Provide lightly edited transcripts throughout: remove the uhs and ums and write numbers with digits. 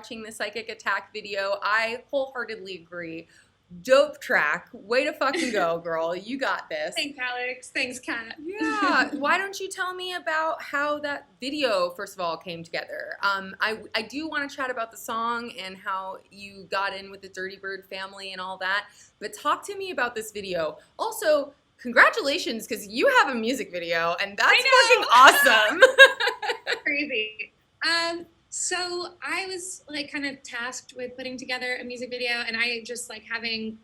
watching the Psychic Attack video. I wholeheartedly agree. Dope track. Way to fucking go, girl. You got this. Thanks, Alex. Thanks, Kat. Yeah. Why don't you tell me about how that video, first of all, came together? I do want to chat about the song and how you got in with the Dirtybird family and all that, but talk to me about this video. Also, congratulations, because you have a music video, and that's fucking awesome. Crazy. So I was like kind of tasked with putting together a music video, and I just like having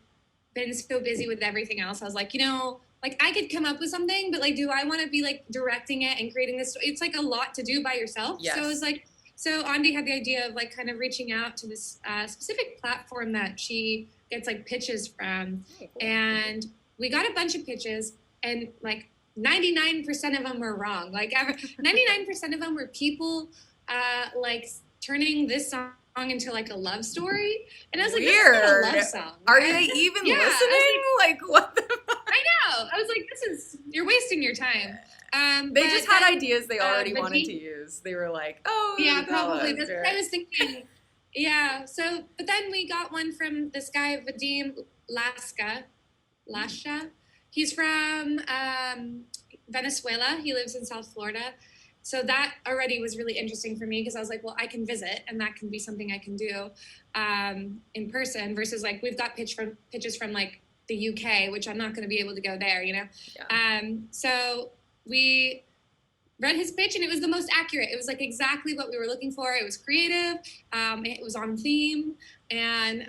been so busy with everything else, I was like, you know, like I could come up with something, but like, do I want to be like directing it and creating this? It's like a lot to do by yourself. Yes. So it was like, so Andi had the idea of like kind of reaching out to this specific platform that she gets like pitches from. Oh, cool. And we got a bunch of pitches, and like 99% of them were wrong. Like 99% of them were people like turning this song into like a love story, and I was like, weird. This is not a love song. Are they even listening? Like what the fuck? I know. I was like, you're wasting your time. They just had ideas they already wanted to use. They were like, oh, yeah, probably. That's what I was thinking. Yeah. So, but then we got one from this guy, Vadim Lasha. He's from Venezuela. He lives in South Florida. So that already was really interesting for me, because I was like, well, I can visit, and that can be something I can do in person, versus like we've got pitches from like the UK, which I'm not going to be able to go there, you know? Yeah. So we read his pitch, and it was the most accurate. It was like exactly what we were looking for. It was creative. It was on theme. And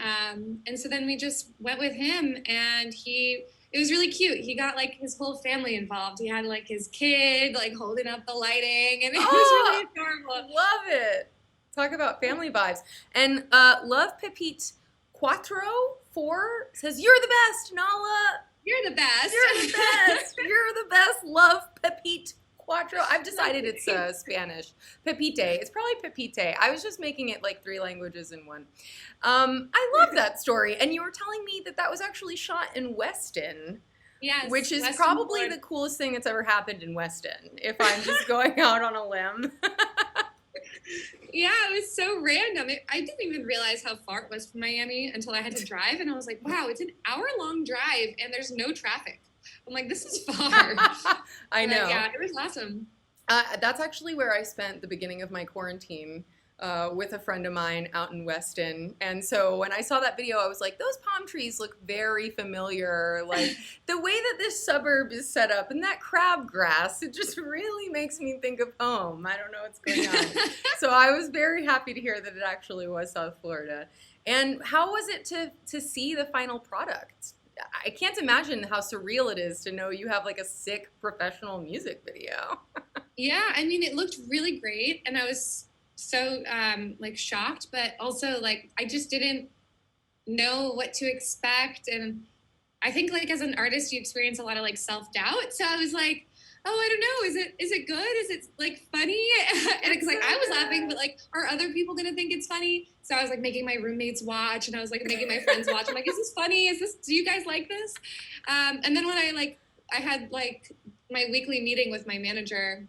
so then we just went with him, and it was really cute. He got like his whole family involved. He had like his kid like holding up the lighting, and it was really adorable. Love it. Talk about family vibes. And Love Pepite Quattro 4 says, "You're the best, Nala. You're the best. You're the best. You're the best. Love Pepite Quattro." I've decided it's Spanish. Pepite. It's probably Pepite. I was just making it like 3 languages in one. I love that story. And you were telling me that was actually shot in Weston. Yes. Which is Weston probably Ford. the coolest thing that's ever happened in Weston, if I'm just going out on a limb. Yeah, it was so random. I didn't even realize how far it was from Miami until I had to drive. And I was like, wow, it's an hour-long drive, and there's no traffic. I'm like, this is far. I know. Yeah, it was awesome. That's actually where I spent the beginning of my quarantine with a friend of mine out in Weston. And so when I saw that video, I was like, those palm trees look very familiar. Like the way that this suburb is set up, and that crabgrass, it just really makes me think of home. I don't know what's going on. So I was very happy to hear that it actually was South Florida. And how was it to see the final product? I can't imagine how surreal it is to know you have like a sick professional music video. Yeah, I mean, it looked really great, and I was so like shocked, but also like I just didn't know what to expect. And I think like as an artist, you experience a lot of like self-doubt. So I was like, oh, I don't know, is it good? Is it like funny? And it's like I was laughing, but like, are other people gonna think it's funny? So I was like making my roommates watch, and I was like making my friends watch. I'm like, is this funny? Do you guys like this? And then when I had like my weekly meeting with my manager,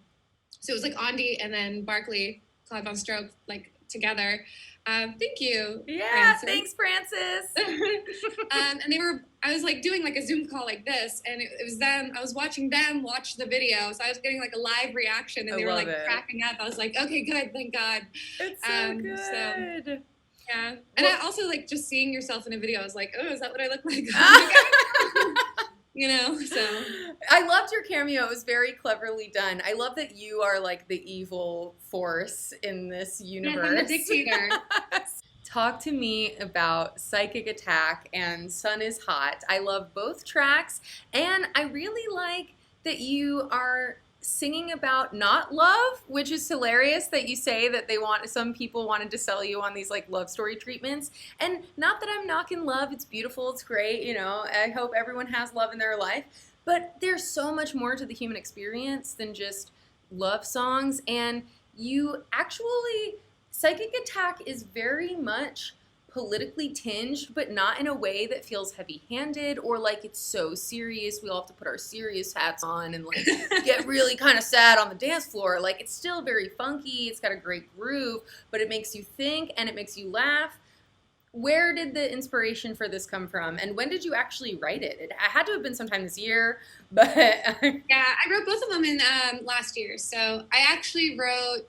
so it was like Andi and then Barkley, Cloud on Stroke, like together. Thank you. Yeah, Francis. Thanks, Francis. And I was like doing like a Zoom call like this, and it was them. I was watching them watch the video, so I was getting like a live reaction, and they were like cracking up. I was like, okay, good, thank God. It's so good. So, yeah, and I also like just seeing yourself in a video. I was like, oh, is that what I look like? You know, so. I loved your cameo. It was very cleverly done. I love that you are like the evil force in this universe. Yeah, I'm the dictator. Talk to me about Psychic Attack and Sun is Hot. I love both tracks, and I really like that you are singing about not love, which is hilarious that you say that some people wanted to sell you on these like love story treatments. And not that I'm knocking love, it's beautiful, it's great, you know, I hope everyone has love in their life, but there's so much more to the human experience than just love songs. And you actually, Psychic Attack is very much politically tinged, but not in a way that feels heavy-handed or like it's so serious. We all have to put our serious hats on and like get really kind of sad on the dance floor. Like it's still very funky. It's got a great groove, but it makes you think and it makes you laugh. Where did the inspiration for this come from, and when did you actually write it? It had to have been sometime this year, but yeah, I wrote both of them in last year. So I actually wrote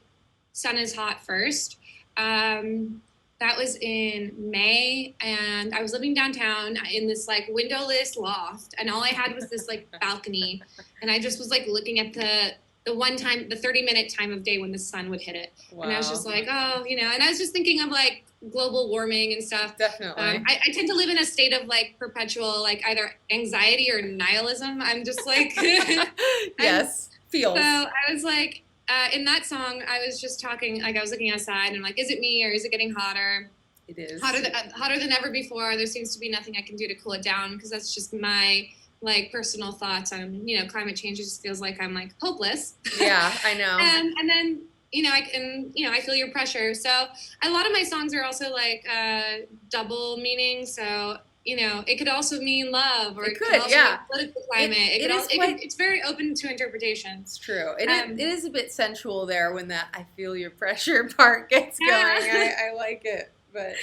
"Sun Is Hot" first. That was in May, and I was living downtown in this like windowless loft, and all I had was this like balcony, and I just was like looking at the 30-minute time of day when the sun would hit it. Wow. And I was just like, oh, you know, and I was just thinking of like global warming and stuff. Definitely. I tend to live in a state of like perpetual, like either anxiety or nihilism. I'm just like, yes, feels. So I was like, in that song, I was just talking, like I was looking outside and like, is it me or is it getting hotter? It is. Hotter than ever before. There seems to be nothing I can do to cool it down, because that's just my like personal thoughts on, you know, climate change. It just feels like I'm like hopeless. Yeah, I know. and then, you know, I feel your pressure. So a lot of my songs are also like double meaning. So, you know, it could also mean love, or it could also mean political climate. It's very open to interpretation. It's true. It is a bit sensual there when that "I feel your pressure" part gets going. I like it, but.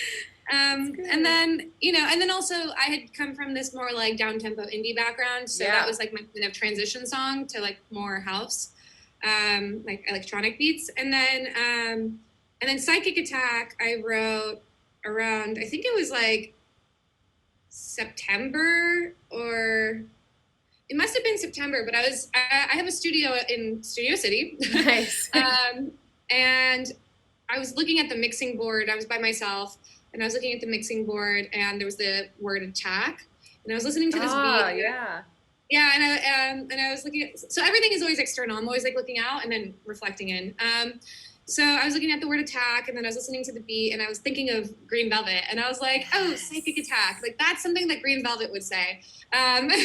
And then, you know, and then also I had come from this more like down-tempo indie background. So that was like my kind of transition song to like more house, like electronic beats. And then Psychic Attack, I wrote around, I think it was like September, or it must have been September, but I have a studio in Studio City. Nice. And I was looking at the mixing board. I was by myself. And I was looking at the mixing board, and there was the word "attack," and I was listening to this beat. Yeah, and I was looking at. So everything is always external. I'm always like looking out and then reflecting in. So I was looking at the word "attack," and then I was listening to the beat, and I was thinking of Green Velvet, and I was like, "Oh, Psychic Attack! Like that's something that Green Velvet would say." That's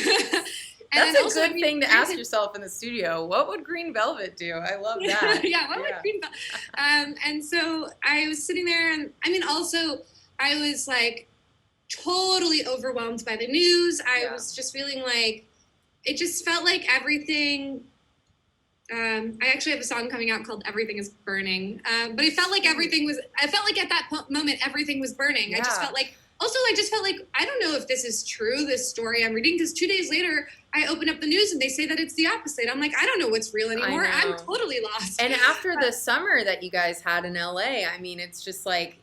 a good thing to ask yourself in the studio. What would Green Velvet do? I love that. What would Green Velvet? And so I was sitting there, and I mean, also. I was like totally overwhelmed by the news. I was just feeling like it just felt like everything. I actually have a song coming out called "Everything Is Burning," but it felt like everything was. I felt like at that moment everything was burning. I just felt like. Also, I just felt like I don't know if this is true. This story I'm reading, because 2 days later I open up the news and they say that it's the opposite. I'm like, I don't know what's real anymore. I'm totally lost. And after the summer that you guys had in LA, I mean, it's just like.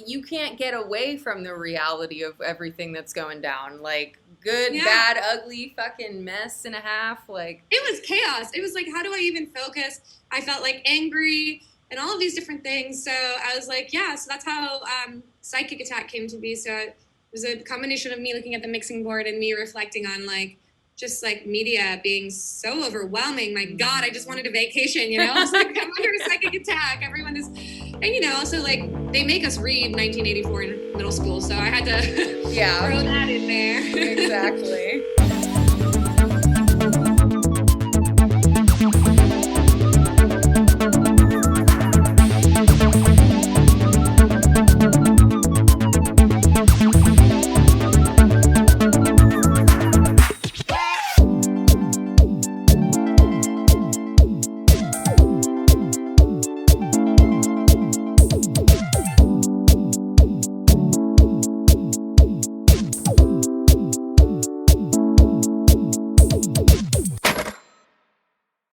You can't get away from the reality of everything that's going down. Like good, bad, ugly, fucking mess and a half. Like it was chaos. It was like, how do I even focus? I felt like angry and all of these different things. So I was like, so that's how Psychic Attack came to be. So it was a combination of me looking at the mixing board and me reflecting on like just like media being so overwhelming. My God, I just wanted a vacation, you know? I was like, I'm under a psychic attack. Everyone is, and you know, also like they make us read 1984 in middle school. So I had to throw that in there. Exactly.